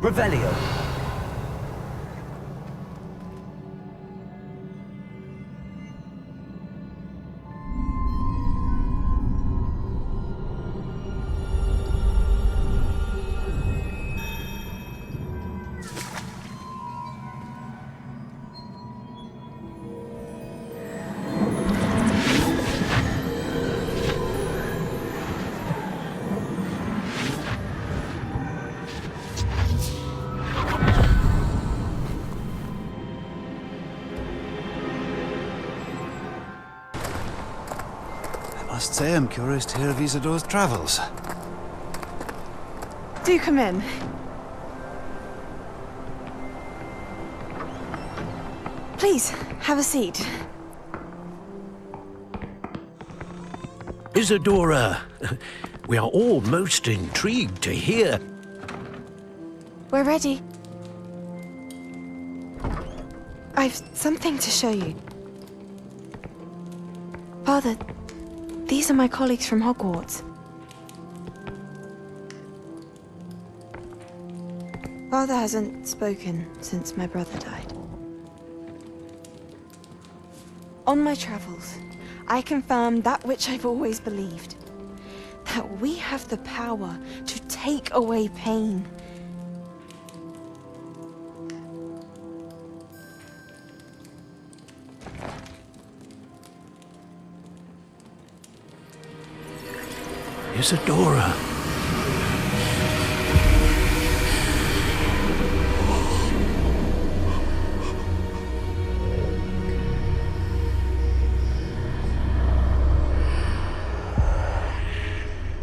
Revelio. I must say I'm curious to hear of Isadore's travels. Do come in. Please, have a seat. Isadora, we are all most intrigued to hear. We're ready. I've something to show you. Father, these are my colleagues from Hogwarts. Father hasn't spoken since my brother died. On my travels, I confirmed that which I've always believed. That we have the power to take away pain. Isadora.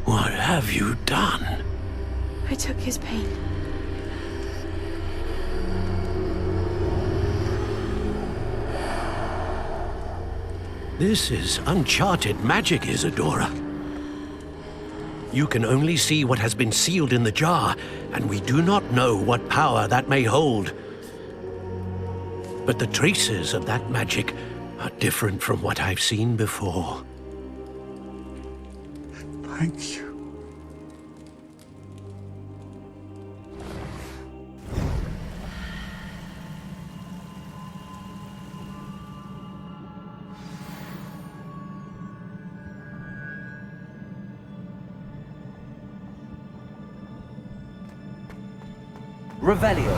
What have you done? I took his pain. This is uncharted magic, Isadora. You can only see what has been sealed in the jar, and we do not know what power that may hold. But the traces of that magic are different from what I've seen before. Thank you. Revelio.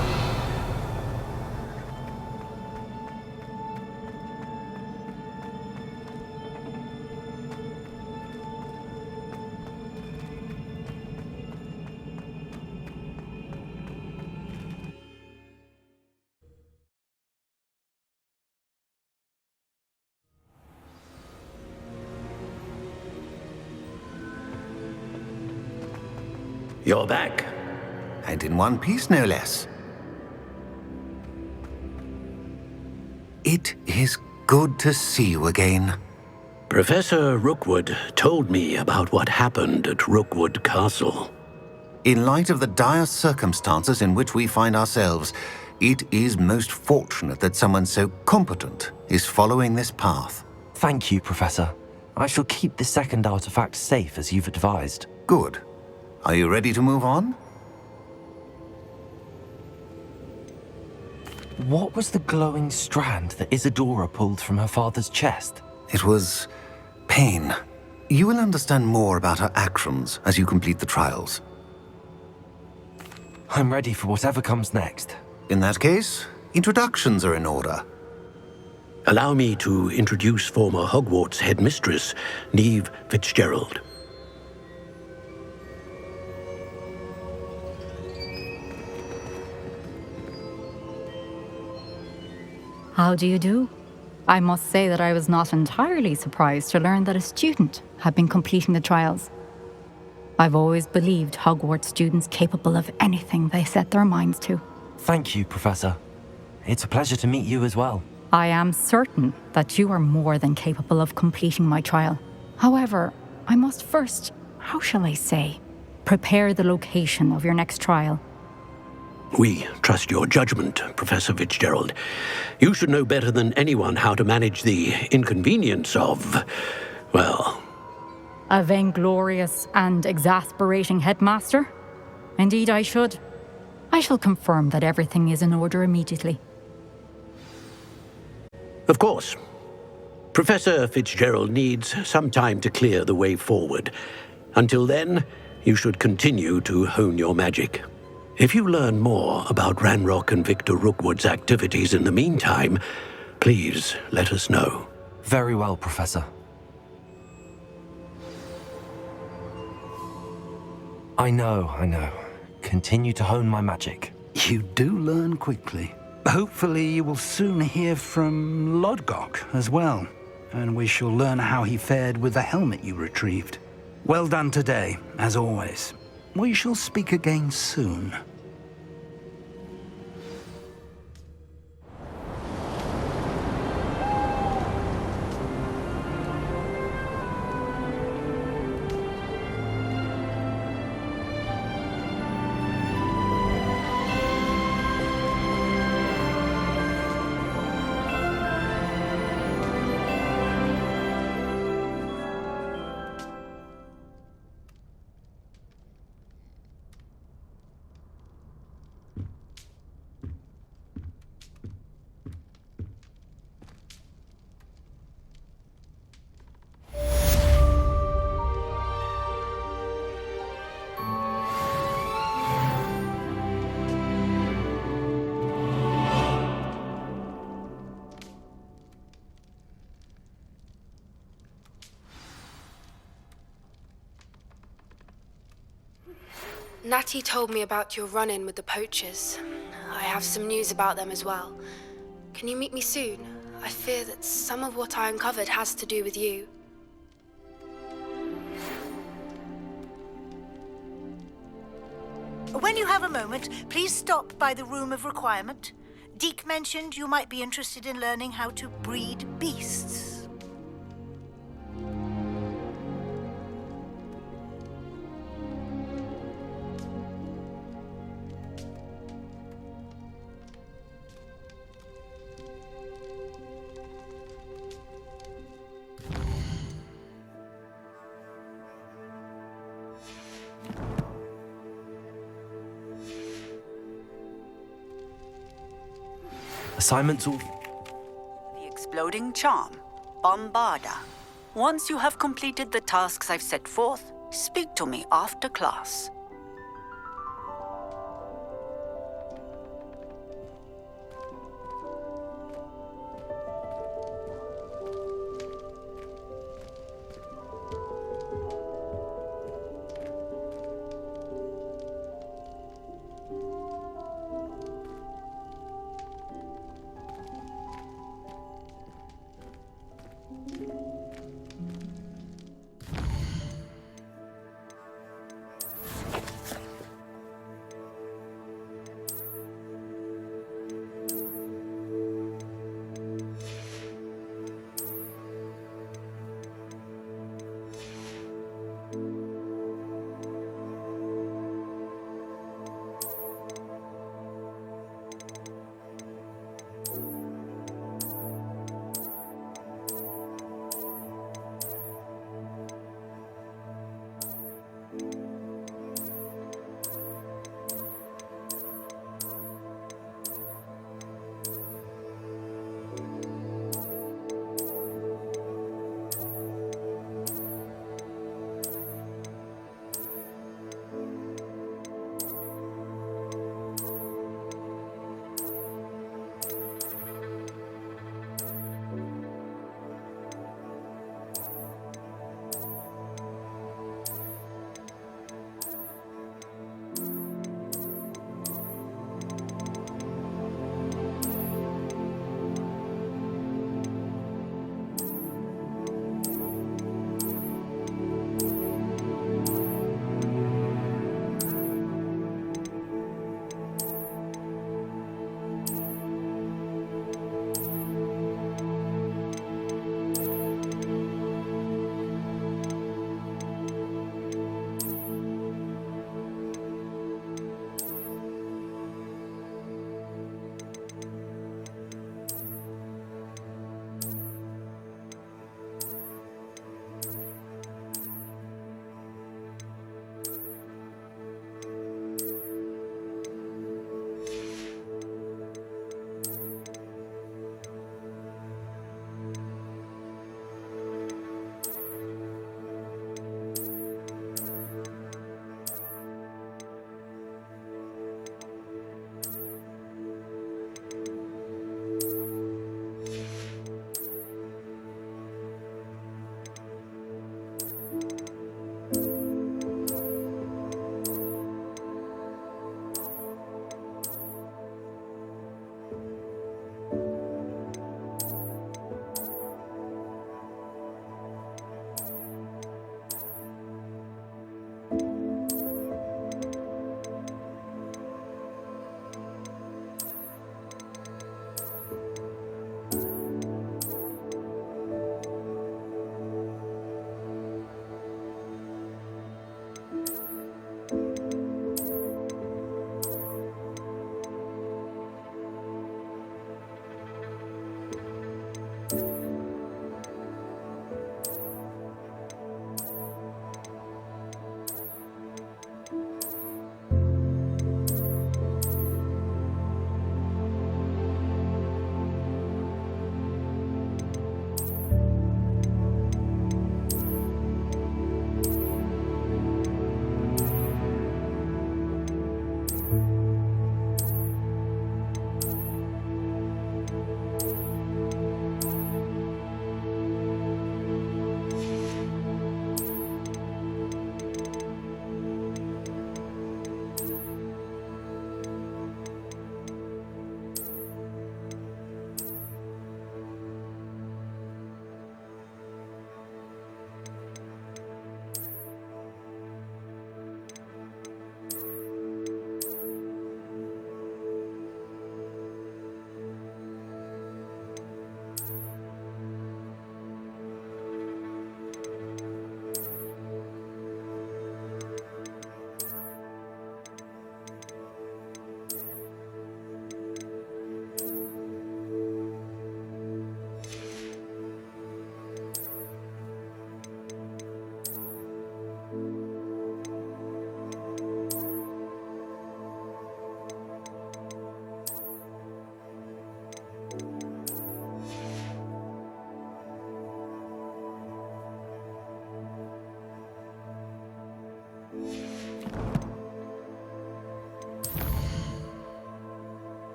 You're back. And in one piece, no less. It is good to see you again. Professor Rookwood told me about what happened at Rookwood Castle. In light of the dire circumstances in which we find ourselves, it is most fortunate that someone so competent is following this path. Thank you, Professor. I shall keep the second artifact safe as you've advised. Good. Are you ready to move on? What was the glowing strand that Isadora pulled from her father's chest? It was pain. You will understand more about her actions as you complete the trials. I'm ready for whatever comes next. In that case, introductions are in order. Allow me to introduce former Hogwarts headmistress, Neve Fitzgerald. How do you do? I must say that I was not entirely surprised to learn that a student had been completing the trials. I've always believed Hogwarts students capable of anything they set their minds to. Thank you, Professor. It's a pleasure to meet you as well. I am certain that you are more than capable of completing my trial. However, I must first, how shall I say, prepare the location of your next trial. We trust your judgment, Professor Fitzgerald. You should know better than anyone how to manage the inconvenience of, well... A vainglorious and exasperating headmaster? Indeed I should. I shall confirm that everything is in order immediately. Of course. Professor Fitzgerald needs some time to clear the way forward. Until then, you should continue to hone your magic. If you learn more about Ranrock and Victor Rookwood's activities in the meantime, please let us know. Very well, Professor. I know. Continue to hone my magic. You do learn quickly. Hopefully you will soon hear from Lodgok as well, and we shall learn how he fared with the helmet you retrieved. Well done today, as always. We shall speak again soon. Natty told me about your run-in with the poachers. I have some news about them as well. Can you meet me soon? I fear that some of what I uncovered has to do with you. When you have a moment, please stop by the Room of Requirement. Deke mentioned you might be interested in learning how to breed beasts. Assignments all... The exploding charm, Bombarda. Once you have completed the tasks I've set forth, speak to me after class.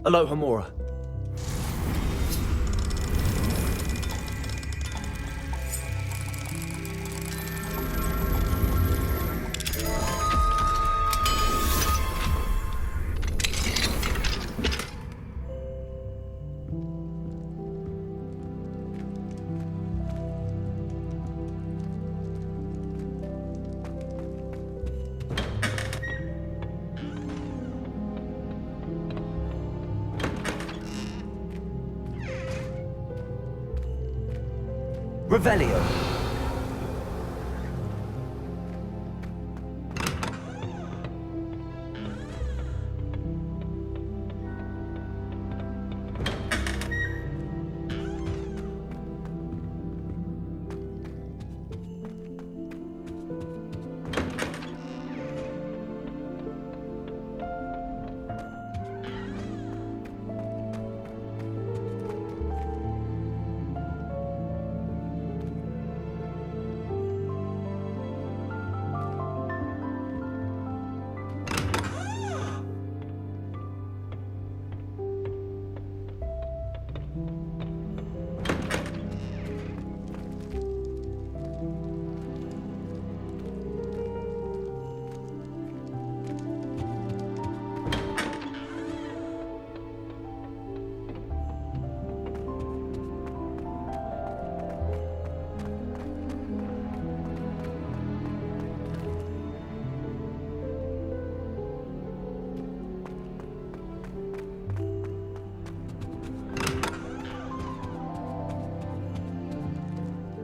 Aloha Mora. Revelio.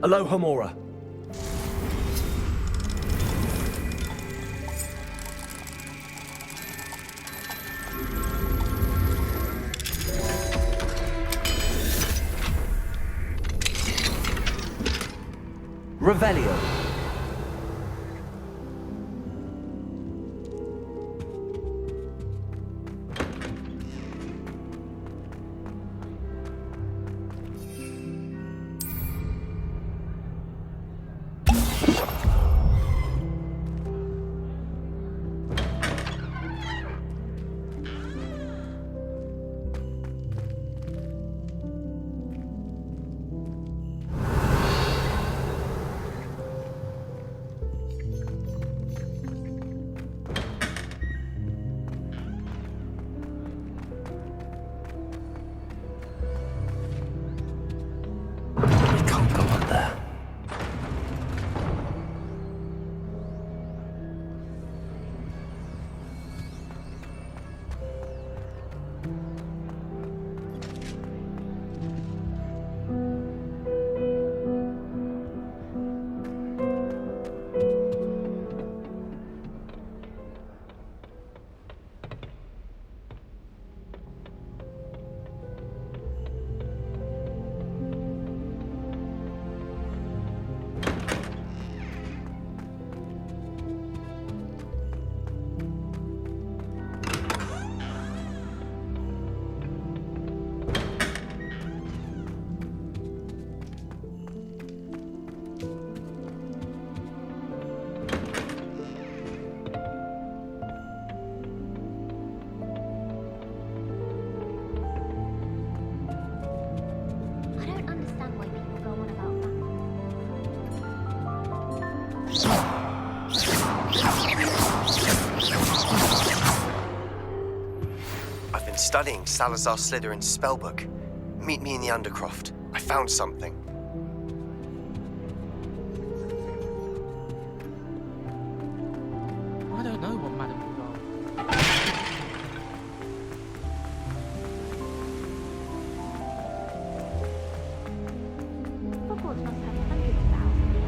Aloha Mora. Revelio. I've been studying Salazar Slytherin's spellbook. Meet me in the Undercroft. I found something. I don't know what Madam Hogwarts must have hundreds of thousands of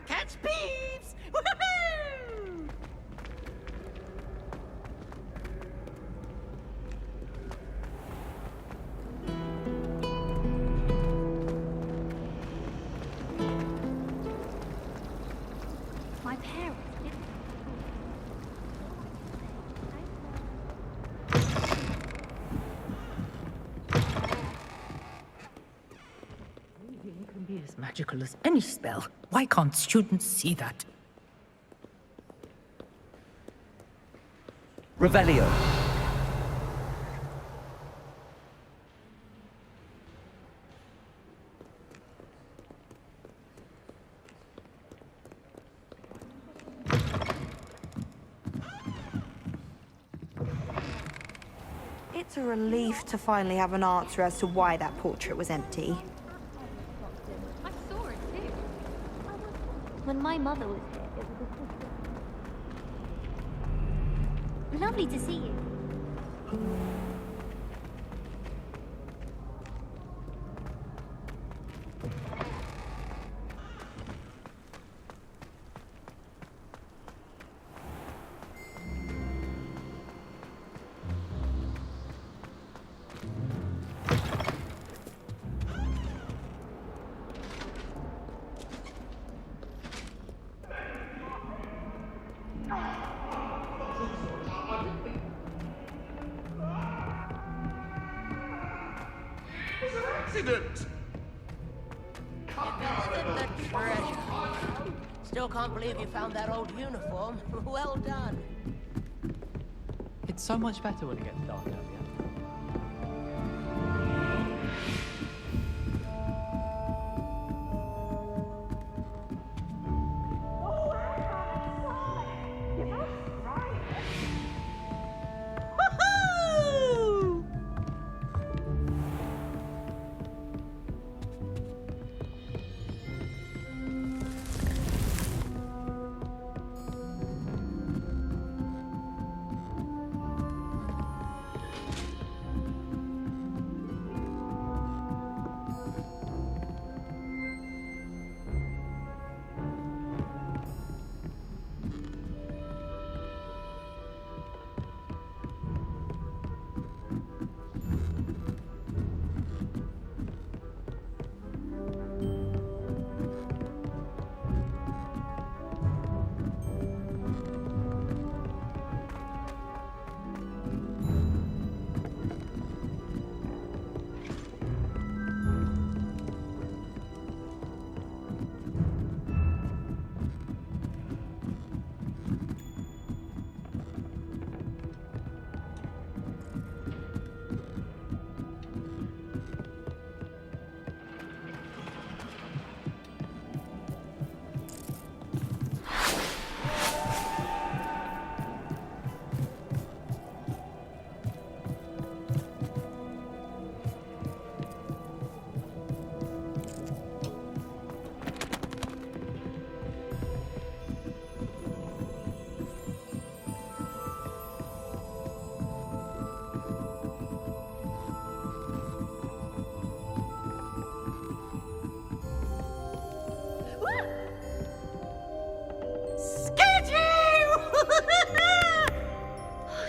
I'll catch thieves! Woohoo! My parents didn't. Breathing can be as magical as any spell. Why can't students see that? Revelio. It's a relief to finally have an answer as to why that portrait was empty. I saw it too. When my mother was here, it was a sister. Lovely to see you. Accident! The treasure. Still can't believe you found that old uniform. Well done. It's so much better when it gets dark out here.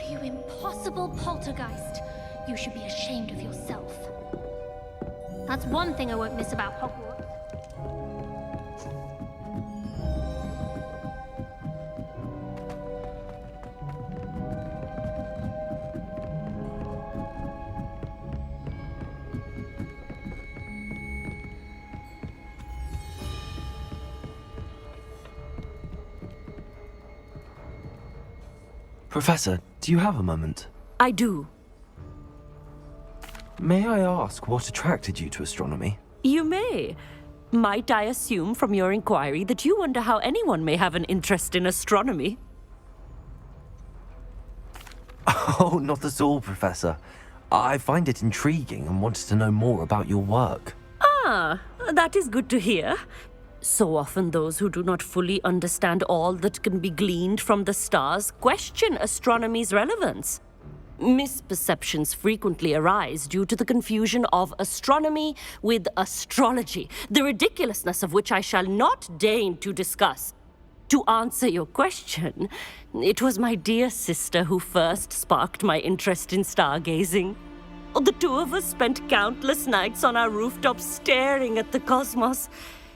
You impossible poltergeist. You should be ashamed of yourself. That's one thing I won't miss about Hogwarts. Professor, do you have a moment? I do. May I ask what attracted you to astronomy? You may. Might I assume from your inquiry that you wonder how anyone may have an interest in astronomy? Oh, not at all, Professor. I find it intriguing and wanted to know more about your work. Ah, that is good to hear. So often those who do not fully understand all that can be gleaned from the stars question astronomy's relevance. Misperceptions frequently arise due to the confusion of astronomy with astrology, the ridiculousness of which I shall not deign to discuss. To answer your question, it was my dear sister who first sparked my interest in stargazing. The two of us spent countless nights on our rooftops staring at the cosmos.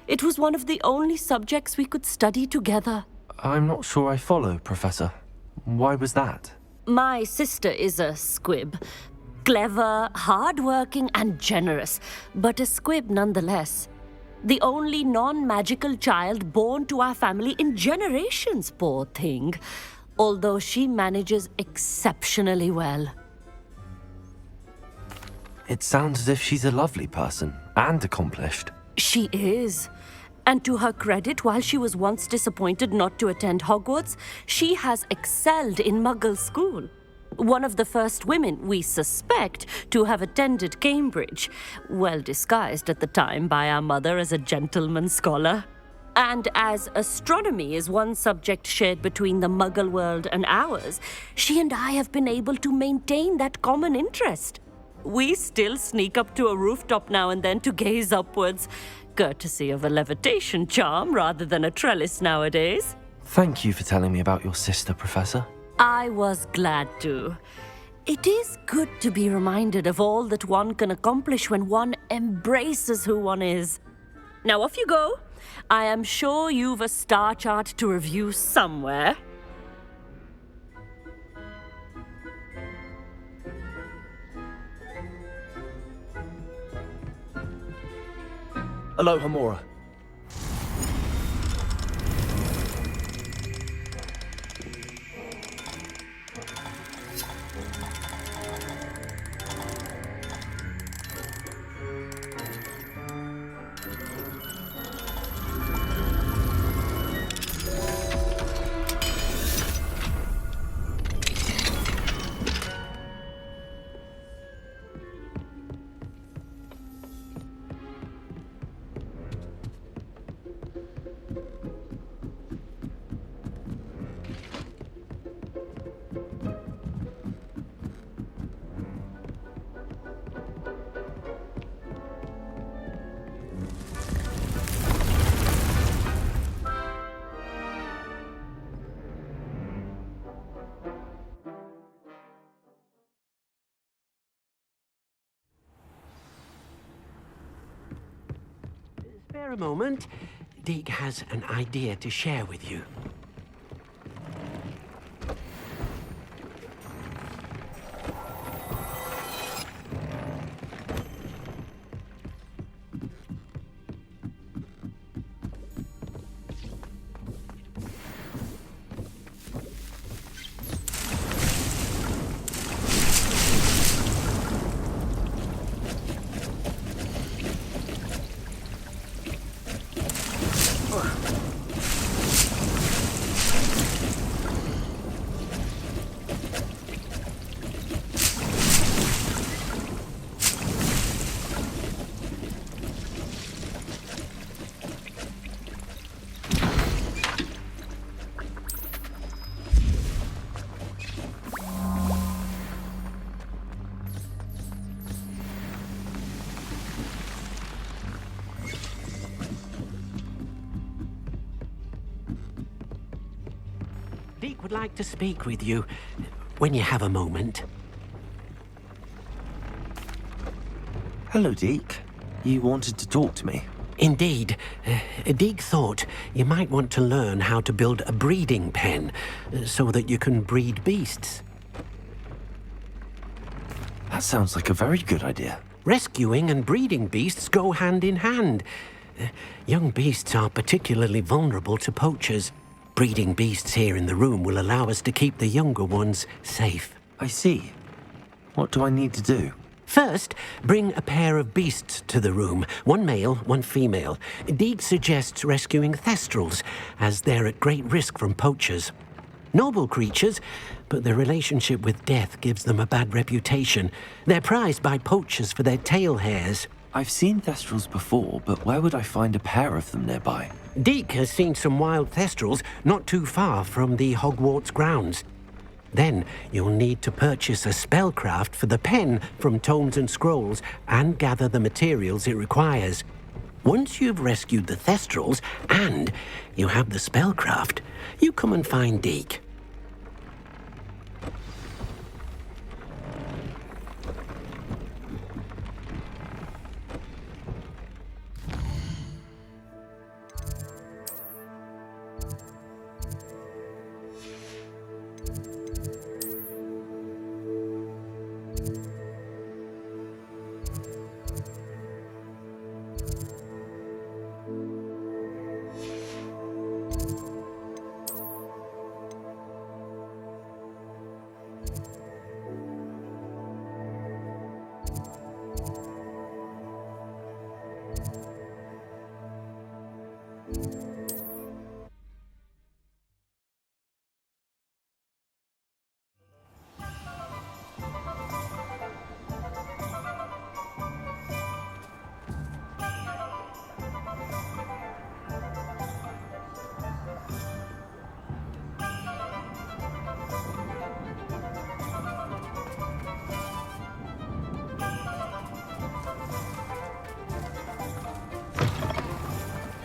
It was one of the only subjects we could study together. I'm not sure I follow, Professor. Why was that? My sister is a squib. Clever, hardworking, and generous, but a squib nonetheless. The only non-magical child born to our family in generations, poor thing. Although she manages exceptionally well. It sounds as if she's a lovely person and accomplished. She is. And to her credit, while she was once disappointed not to attend Hogwarts, she has excelled in Muggle school. One of the first women, we suspect, to have attended Cambridge, well disguised at the time by our mother as a gentleman scholar. And as astronomy is one subject shared between the Muggle world and ours, she and I have been able to maintain that common interest. We still sneak up to a rooftop now and then to gaze upwards, courtesy of a levitation charm rather than a trellis nowadays. Thank you for telling me about your sister, Professor. I was glad to. It is good to be reminded of all that one can accomplish when one embraces who one is. Now off you go. I am sure you've a star chart to review somewhere. Hello, Homora. Spare a moment. Deek has an idea to share with you. Deek would like to speak with you when you have a moment. Hello, Deek. You wanted to talk to me? Indeed. Deek thought you might want to learn how to build a breeding pen so that you can breed beasts. That sounds like a very good idea. Rescuing and breeding beasts go hand in hand. Young beasts are particularly vulnerable to poachers. Breeding beasts here in the room will allow us to keep the younger ones safe. I see. What do I need to do? First, bring a pair of beasts to the room. One male, one female. Deek suggests rescuing thestrals, as they're at great risk from poachers. Noble creatures, but their relationship with death gives them a bad reputation. They're prized by poachers for their tail hairs. I've seen thestrals before, but where would I find a pair of them nearby? Deek has seen some wild thestrals not too far from the Hogwarts grounds. Then you'll need to purchase a spellcraft for the pen from Tomes and Scrolls and gather the materials it requires. Once you've rescued the Thestrals and you have the spellcraft, you come and find Deke.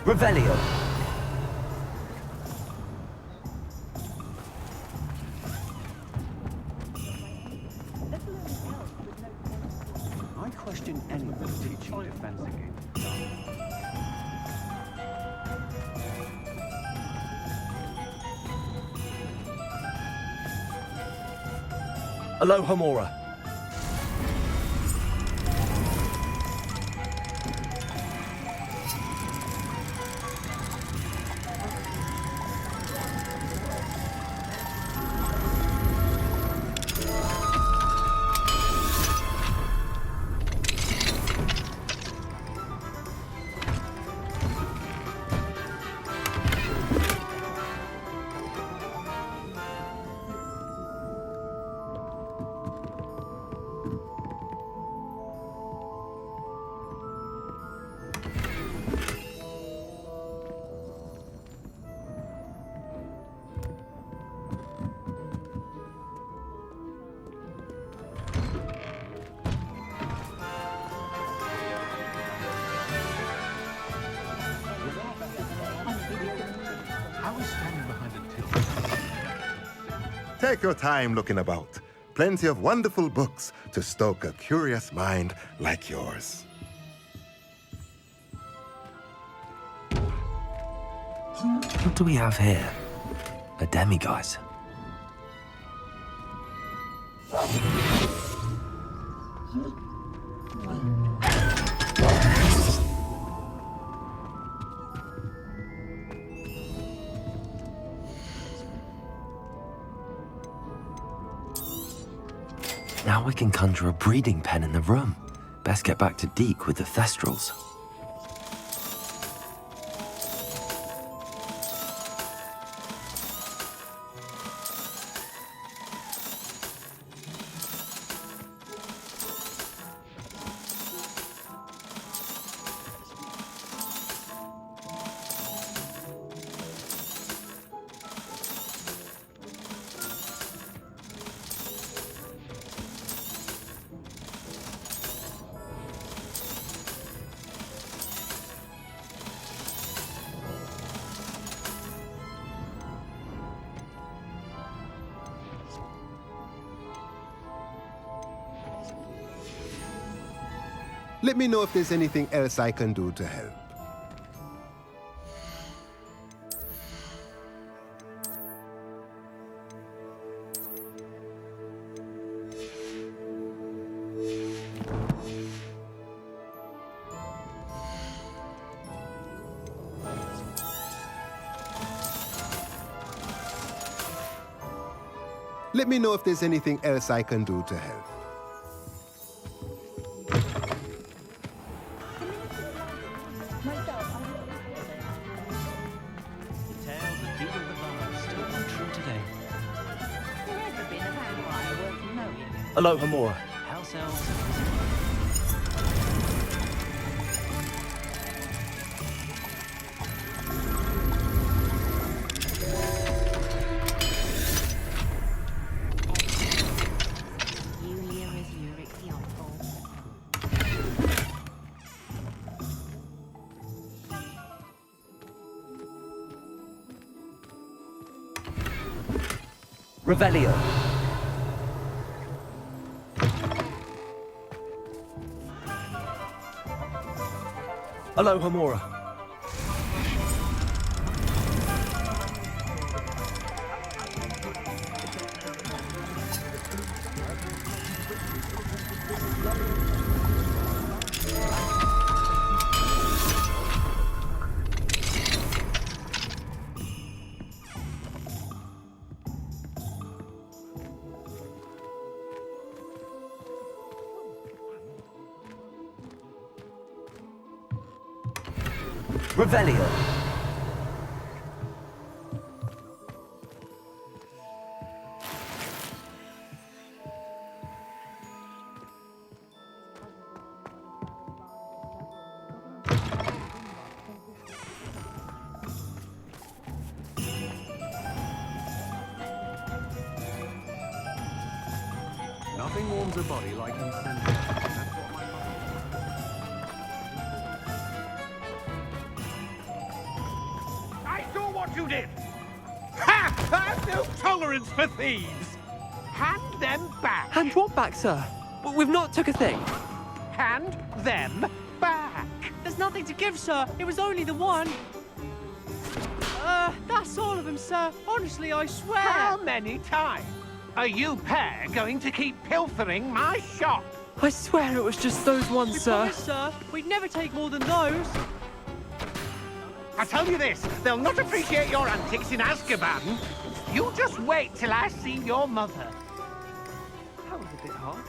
Revelio. I question anyone teaching defense against. Aloha Mora. Take your time looking about. Plenty of wonderful books to stoke a curious mind like yours. What do we have here? A demiguise. Now we can conjure a breeding pen in the room. Best get back to Deke with the Thestrals. Let me know if there's anything else I can do to help. Let me know if there's anything else I can do to help. Aloha Mora. House elves. Revelio. Alohomora. Revelio. Nothing warms a body like incentive. What you did! Ha! I have no tolerance for thieves! Hand them back! Hand what back, sir? We've not took a thing. Hand them back! There's nothing to give, sir. It was only the one. That's all of them, sir. Honestly, I swear. How many times are you pair going to keep pilfering my shop? I swear it was just those ones, sir. Promise, sir. We'd never take more than those. I tell you this, they'll not appreciate your antics in Azkaban. You just wait till I see your mother. That was a bit harsh.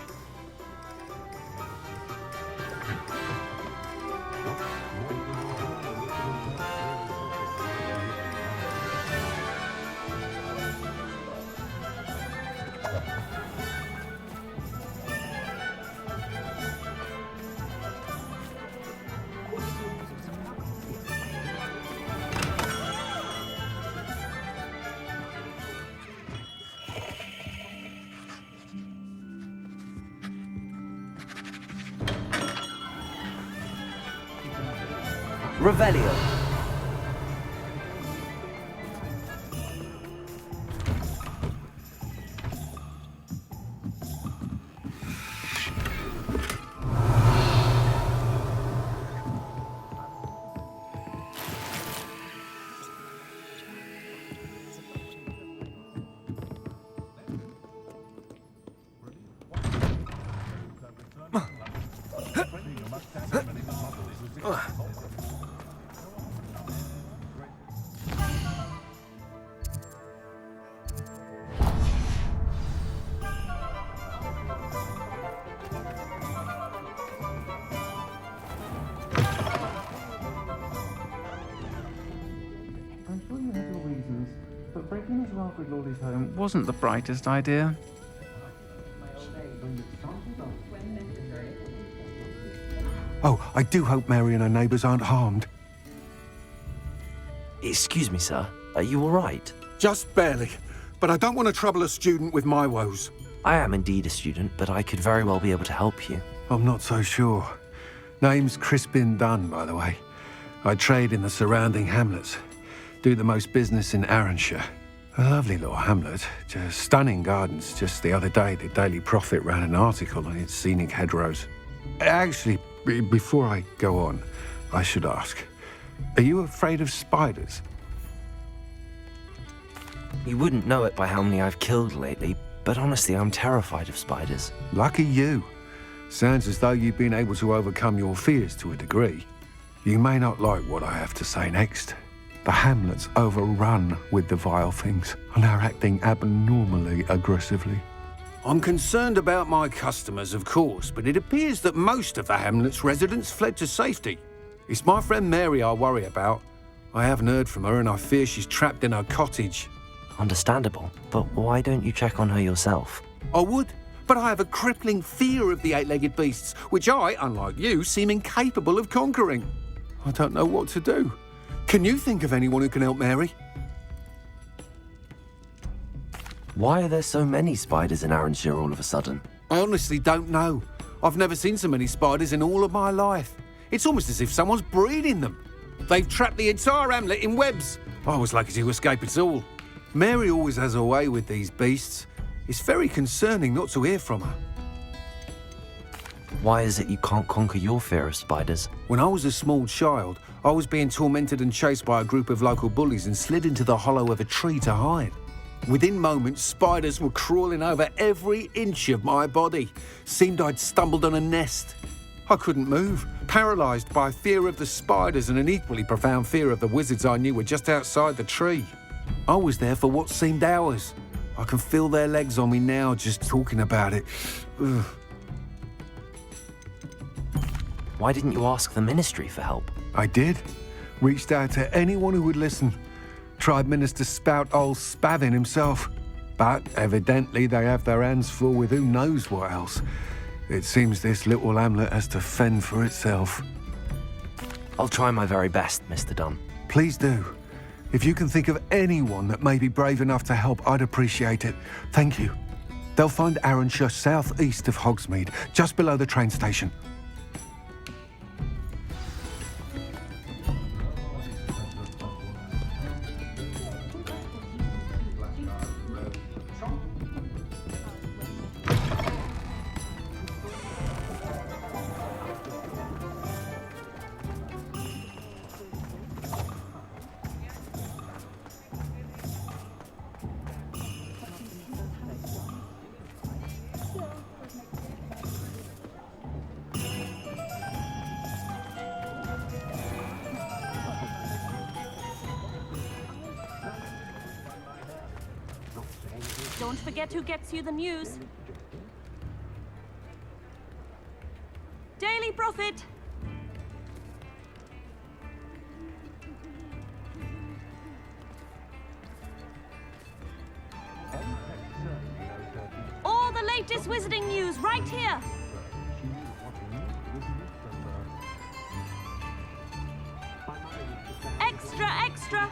Revelio. I'm sure you have your reasons, but breaking into Alfred Lawley's home wasn't the brightest idea. Oh, I do hope Mary and her neighbours aren't harmed. Excuse me, sir. Are you all right? Just barely, but I don't want to trouble a student with my woes. I am indeed a student, but I could very well be able to help you. I'm not so sure. Name's Crispin Dunn, by the way. I trade in the surrounding hamlets. Do the most business in Arranshire. A lovely little hamlet. Just stunning gardens. Just the other day, the Daily Prophet ran an article on its scenic hedgerows. Actually, before I go on, I should ask, are you afraid of spiders? You wouldn't know it by how many I've killed lately, but honestly, I'm terrified of spiders. Lucky you. Sounds as though you've been able to overcome your fears to a degree. You may not like what I have to say next. The hamlet's overrun with the vile things, and are acting abnormally aggressively. I'm concerned about my customers, of course, but it appears that most of the hamlet's residents fled to safety. It's my friend Mary I worry about. I haven't heard from her, and I fear she's trapped in her cottage. Understandable, but why don't you check on her yourself? I would, but I have a crippling fear of the eight-legged beasts, which I, unlike you, seem incapable of conquering. I don't know what to do. Can you think of anyone who can help Mary? Why are there so many spiders in Arranshire all of a sudden? I honestly don't know. I've never seen so many spiders in all of my life. It's almost as if someone's breeding them. They've trapped the entire hamlet in webs. I was lucky to escape it all. Mary always has a way with these beasts. It's very concerning not to hear from her. Why is it you can't conquer your fear of spiders? When I was a small child, I was being tormented and chased by a group of local bullies and slid into the hollow of a tree to hide. Within moments, spiders were crawling over every inch of my body. Seemed I'd stumbled on a nest. I couldn't move, paralysed by fear of the spiders and an equally profound fear of the wizards I knew were just outside the tree. I was there for what seemed hours. I can feel their legs on me now just talking about it. Ugh. Why didn't you ask the ministry for help? I did. Reached out to anyone who would listen. Tried Minister Spout old Spavin himself. But evidently they have their hands full with who knows what else. It seems this little hamlet has to fend for itself. I'll try my very best, Mr. Dunn. Please do. If you can think of anyone that may be brave enough to help, I'd appreciate it. Thank you. They'll find Arranshire southeast of Hogsmeade, just below the train station. Don't forget who gets you the news. Daily Prophet! All the latest wizarding news right here! Extra, extra!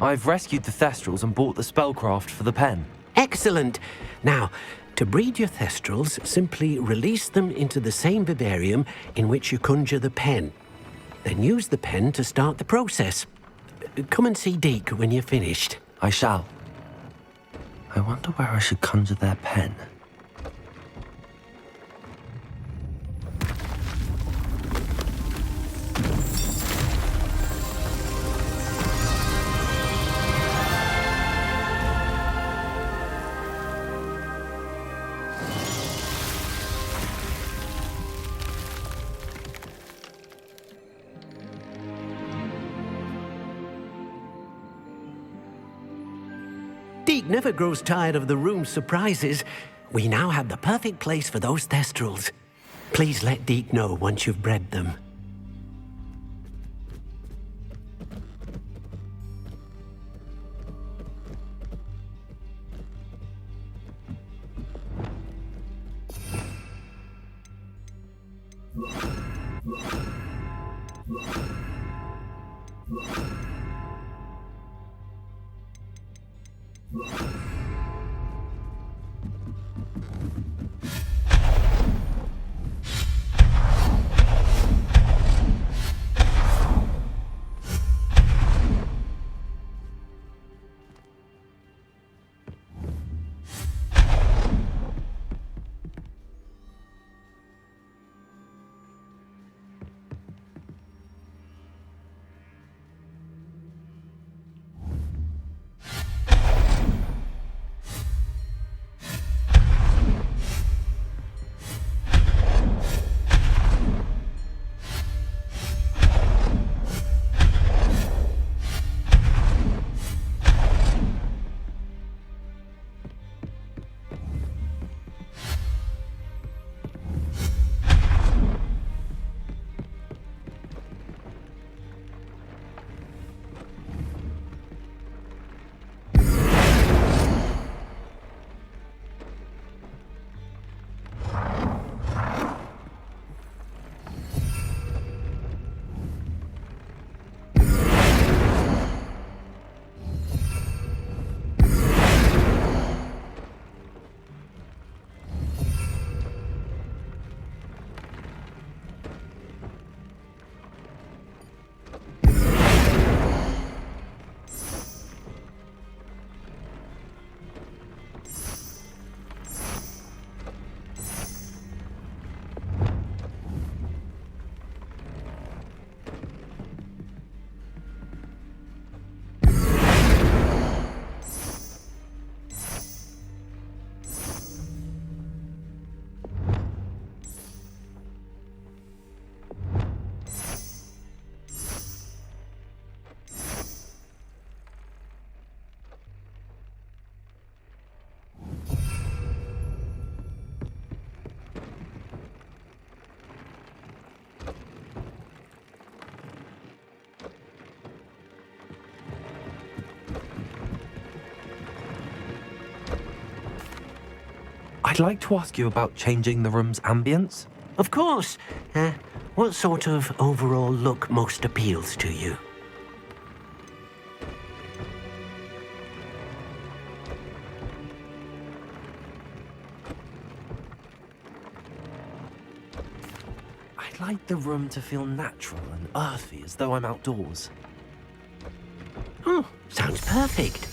I've rescued the Thestrals and bought the spellcraft for the pen. Excellent. Now, to breed your Thestrals, simply release them into the same vivarium in which you conjure the pen. Then use the pen to start the process. Come and see Deke when you're finished. I shall. I wonder where I should conjure their pen. Deke never grows tired of the room's surprises. We now have the perfect place for those Thestrals. Please let Deke know once you've bred them. I'd like to ask you about changing the room's ambience. Of course. What sort of overall look most appeals to you? I'd like the room to feel natural and earthy, as though I'm outdoors. Oh, sounds perfect.